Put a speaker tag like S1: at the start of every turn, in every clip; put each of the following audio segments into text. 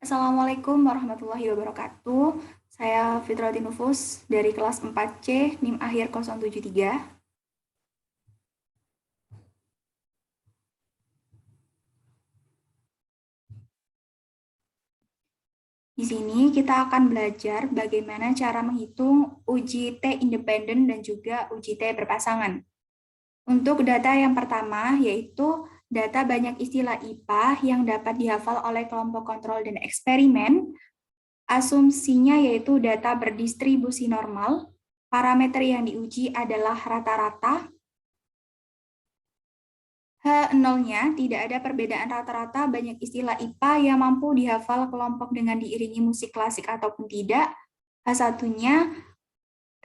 S1: Assalamualaikum warahmatullahi wabarakatuh. Saya Fitrauti Nufus dari kelas 4C, NIM akhir 073. Di sini kita akan belajar bagaimana cara menghitung uji T independen dan juga uji T berpasangan. Untuk data yang pertama yaitu data banyak istilah IPA yang dapat dihafal oleh kelompok kontrol dan eksperimen. Asumsinya yaitu data berdistribusi normal. Parameter yang diuji adalah rata-rata. H0-nya tidak ada perbedaan rata-rata banyak istilah IPA yang mampu dihafal kelompok dengan diiringi musik klasik ataupun tidak. H1-nya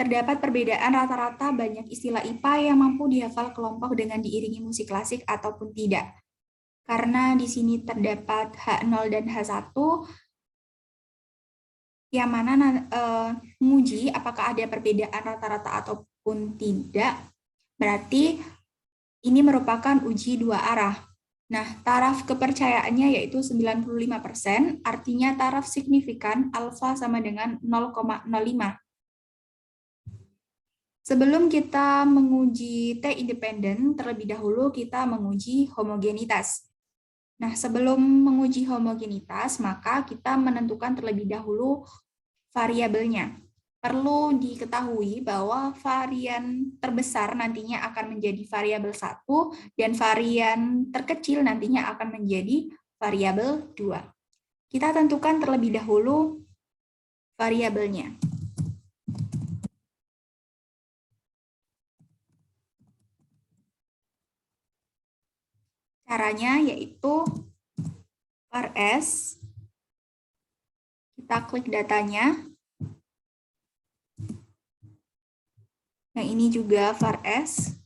S1: terdapat perbedaan rata-rata banyak istilah IPA yang mampu dihafal kelompok dengan diiringi musik klasik ataupun tidak. Karena di sini terdapat H0 dan H1, yang mana menguji apakah ada perbedaan rata-rata ataupun tidak, berarti ini merupakan uji dua arah. Nah, taraf kepercayaannya yaitu 95%, artinya taraf signifikan alfa sama dengan 0,05. Sebelum kita menguji T independen, terlebih dahulu kita menguji homogenitas. Nah, sebelum menguji homogenitas, maka kita menentukan terlebih dahulu variabelnya. Perlu diketahui bahwa varian terbesar nantinya akan menjadi variabel 1 dan varian terkecil nantinya akan menjadi variabel 2. Kita tentukan terlebih dahulu variabelnya. Caranya yaitu var S, kita klik datanya. Yang ini juga var S.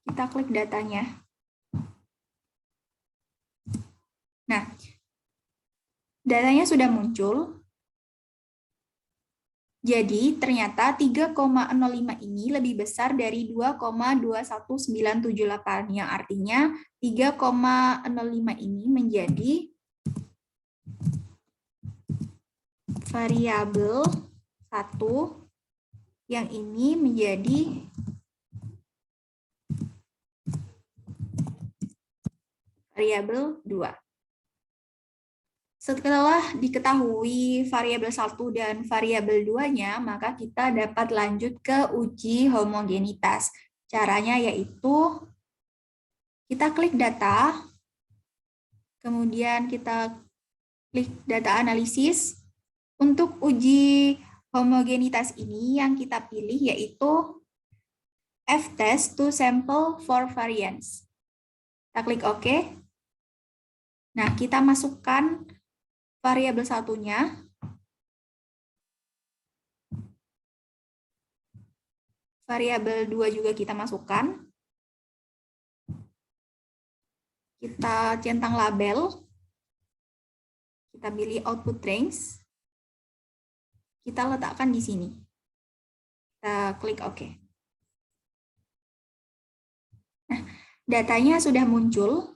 S1: Kita klik datanya. Nah, datanya sudah muncul. Jadi, ternyata 3,05 ini lebih besar dari 2,21978, yang artinya 3,05 ini menjadi variabel 1, yang ini menjadi variabel 2. Setelah diketahui variabel 1 dan variabel 2-nya, maka kita dapat lanjut ke uji homogenitas. Caranya yaitu kita klik data, kemudian kita klik data analisis. Untuk uji homogenitas ini yang kita pilih yaitu F-test to sample for variance. Kita klik OK. Nah, kita masukkan variabel satunya. Variabel 2 juga kita masukkan. Kita centang label. Kita pilih output range. Kita letakkan di sini. Kita klik OK. Nah, datanya sudah muncul.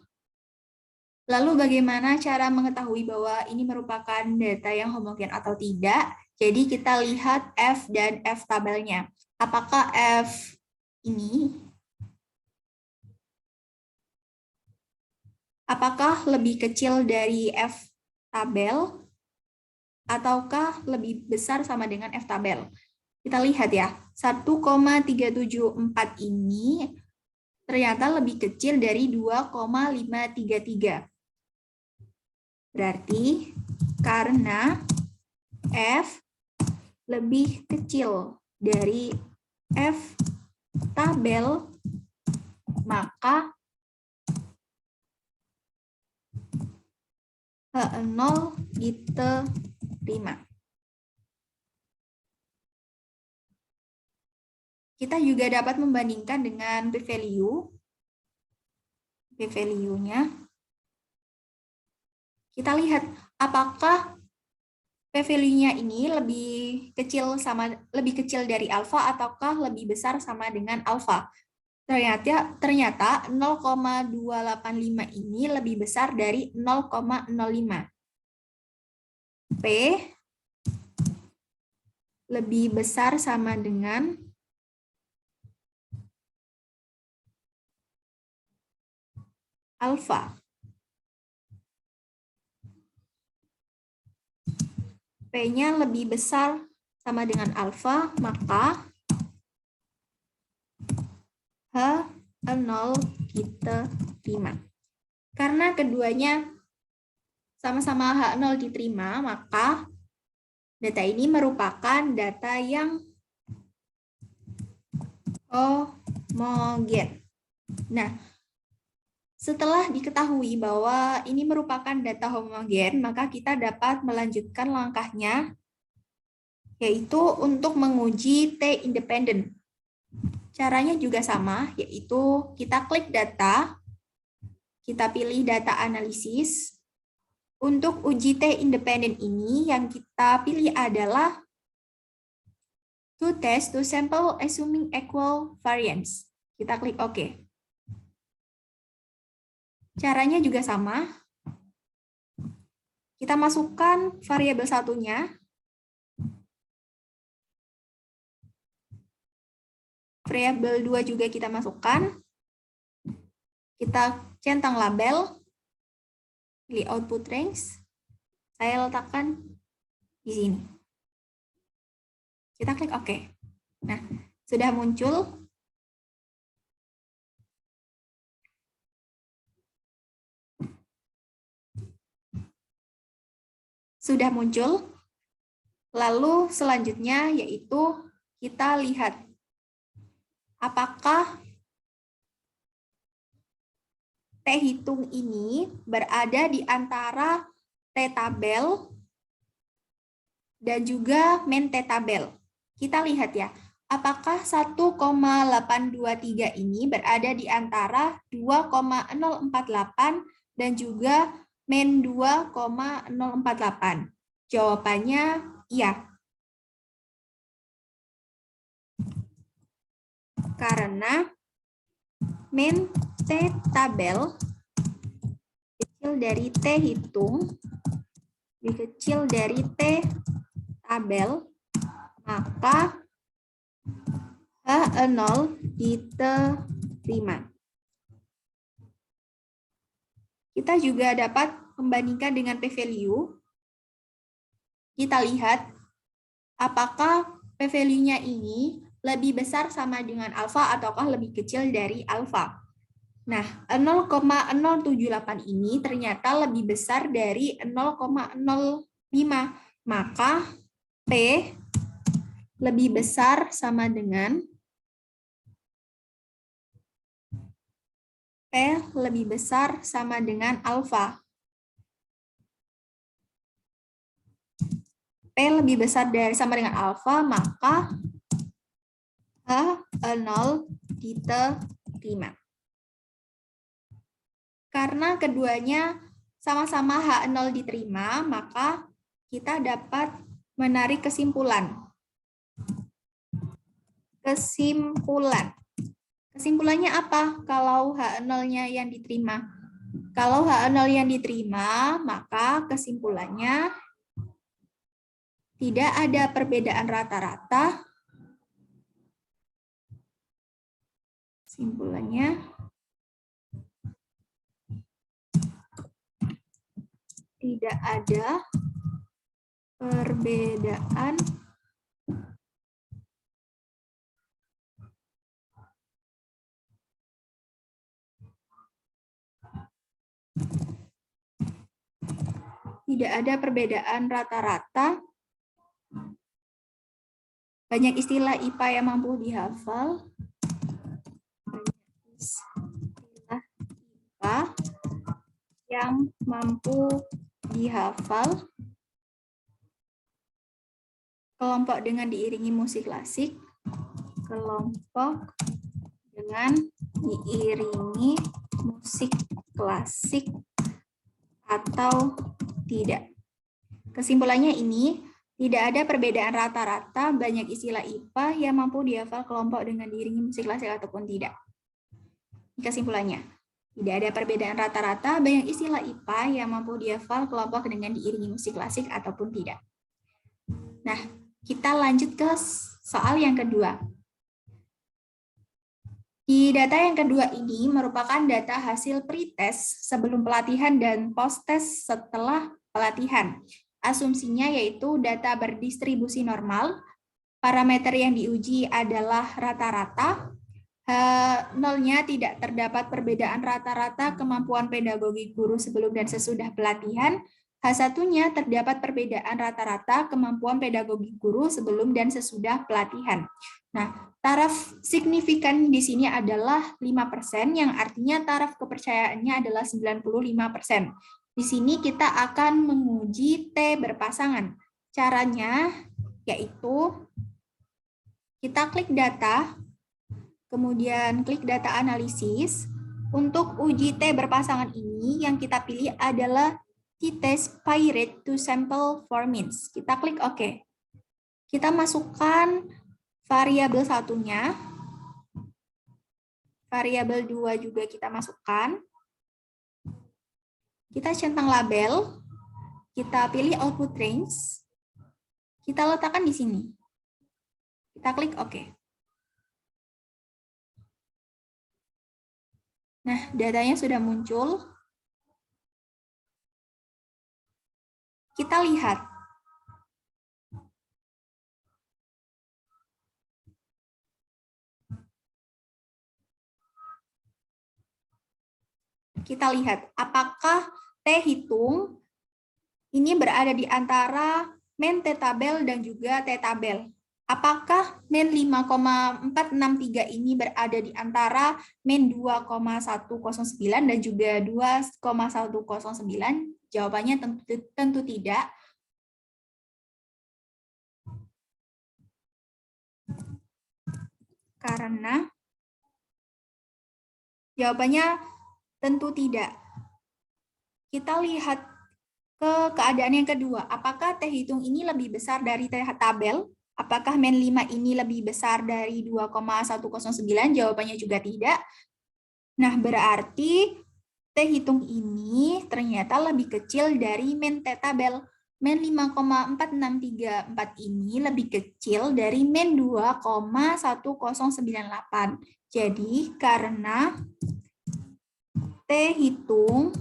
S1: Lalu bagaimana cara mengetahui bahwa ini merupakan data yang homogen atau tidak? Jadi kita lihat F dan F tabelnya. Apakah F ini apakah lebih kecil dari F tabel ataukah lebih besar sama dengan F tabel? Kita lihat ya, 1,374 ini ternyata lebih kecil dari 2,533. Berarti karena F lebih kecil dari F tabel, maka H0 diterima. Kita juga dapat membandingkan dengan p-value. P-value-nya. Kita lihat apakah p-value-nya ini lebih kecil dari alfa ataukah lebih besar sama dengan alfa. Ternyata 0,285 ini lebih besar dari 0,05. P lebih besar sama dengan alfa. P-nya lebih besar sama dengan alfa, maka H0 kita terima. Karena keduanya sama-sama H0 diterima, maka data ini merupakan data yang homogen. Nah, setelah diketahui bahwa ini merupakan data homogen, maka kita dapat melanjutkan langkahnya, yaitu untuk menguji T independen. Caranya juga sama, yaitu kita klik data, kita pilih data analisis. Untuk uji T independen ini, yang kita pilih adalah to test to sample assuming equal variance. Kita klik OK. Caranya juga sama. Kita masukkan variabel satunya. Variabel 2 juga kita masukkan. Kita centang label. Pilih output range. Saya letakkan di sini. Kita klik OK. Nah, sudah muncul. Sudah muncul. Lalu selanjutnya yaitu kita lihat apakah T hitung ini berada di antara T tabel dan juga main T tabel. Kita lihat ya, apakah 1,823 ini berada di antara 2,048 dan juga main 2,048. Jawabannya iya. Karena main T tabel kecil dari T hitung, lebih kecil dari T tabel, maka H0 diterima. Kita juga dapat membandingkan dengan p-value. Kita lihat apakah p-value-nya ini lebih besar sama dengan alfa ataukah lebih kecil dari alfa. Nah, 0,078 ini ternyata lebih besar dari 0,05. Maka P lebih besar sama dengan alfa. P lebih besar dari sama dengan alfa, maka H0 diterima. Karena keduanya sama-sama H0 diterima, maka kita dapat menarik kesimpulan. Kesimpulannya apa kalau H0-nya yang diterima? Kalau H0 yang diterima, maka kesimpulannya tidak ada perbedaan rata-rata. Kesimpulannya tidak ada perbedaan rata-rata. Banyak istilah IPA yang mampu dihafal. Istilah IPA yang mampu dihafal. Kelompok dengan diiringi musik klasik. Kelompok dengan diiringi musik klasik atau tidak. Kesimpulannya ini, tidak ada perbedaan rata-rata, banyak istilah IPA yang mampu dihafal kelompok dengan diiringi musik klasik ataupun tidak. Kesimpulannya, tidak ada perbedaan rata-rata, banyak istilah IPA yang mampu dihafal kelompok dengan diiringi musik klasik ataupun tidak. Nah, kita lanjut ke soal yang kedua. Di data yang kedua ini merupakan data hasil pretest sebelum pelatihan dan post-test setelah pelatihan. Asumsinya yaitu data berdistribusi normal, parameter yang diuji adalah rata-rata, H0-nya tidak terdapat perbedaan rata-rata kemampuan pedagogi guru sebelum dan sesudah pelatihan, H1-nya terdapat perbedaan rata-rata kemampuan pedagogi guru sebelum dan sesudah pelatihan. Nah, taraf signifikan di sini adalah 5%, yang artinya taraf kepercayaannya adalah 95%. Di sini kita akan menguji T berpasangan. Caranya yaitu kita klik data, kemudian klik data analisis. Untuk uji T berpasangan ini yang kita pilih adalah t-test pi rate to sample for means. Kita klik OK. Kita masukkan variabel satunya, variabel 2 juga kita masukkan. Kita centang label, kita pilih output range, kita letakkan di sini. Kita klik OK. Nah, datanya sudah muncul. Kita lihat. Kita lihat apakah T hitung ini berada di antara min T tabel dan juga T tabel. Apakah min 5,463 ini berada di antara min 2,109 dan juga 2,109? Jawabannya tentu tidak. Karena jawabannya tentu tidak. Kita lihat ke keadaan yang kedua. Apakah T hitung ini lebih besar dari T tabel? Apakah min 5 ini lebih besar dari 2,109? Jawabannya juga tidak. Nah, berarti T hitung ini ternyata lebih kecil dari min T tabel. Min 5,4634 ini lebih kecil dari min 2,1098. Jadi, karena T hitung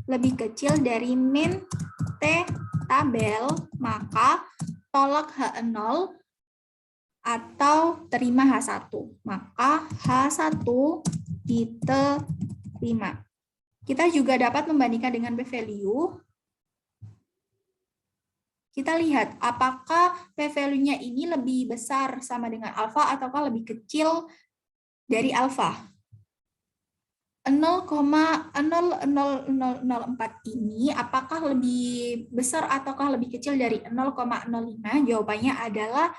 S1: lebih kecil dari min T tabel, maka tolak H0 atau terima H1. Maka H1 diterima. Kita juga dapat membandingkan dengan p-value. Kita lihat apakah p-value-nya ini lebih besar sama dengan alfa ataukah lebih kecil dari alfa. 0,00004 ini apakah lebih besar ataukah lebih kecil dari 0,05? Jawabannya adalah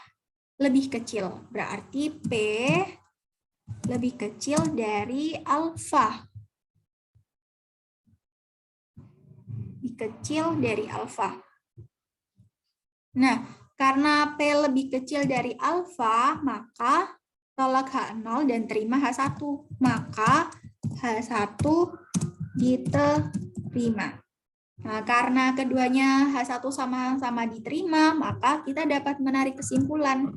S1: lebih kecil. Berarti P lebih kecil dari alfa. Lebih kecil dari alfa. Nah, karena P lebih kecil dari alfa, maka tolak H0 dan terima H1. Maka H1 diterima. Nah, karena keduanya H1 sama-sama diterima, maka kita dapat menarik kesimpulan.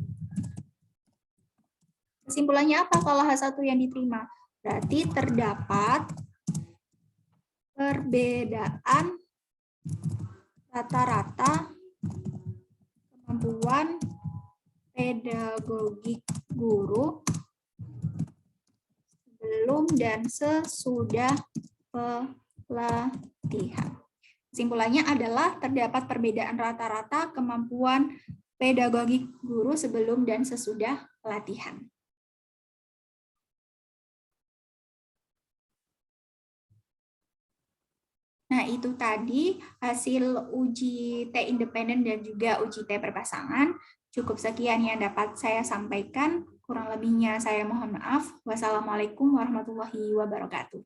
S1: Kesimpulannya apa kalau H1 yang diterima? Berarti terdapat perbedaan rata-rata kemampuan pedagogik guru sebelum dan sesudah pelatihan. Kesimpulannya adalah terdapat perbedaan rata-rata kemampuan pedagogik guru sebelum dan sesudah pelatihan. Nah, itu tadi hasil uji T independen dan juga uji T berpasangan. Cukup sekian yang dapat saya sampaikan. Kurang lebihnya saya mohon maaf. Wassalamualaikum warahmatullahi wabarakatuh.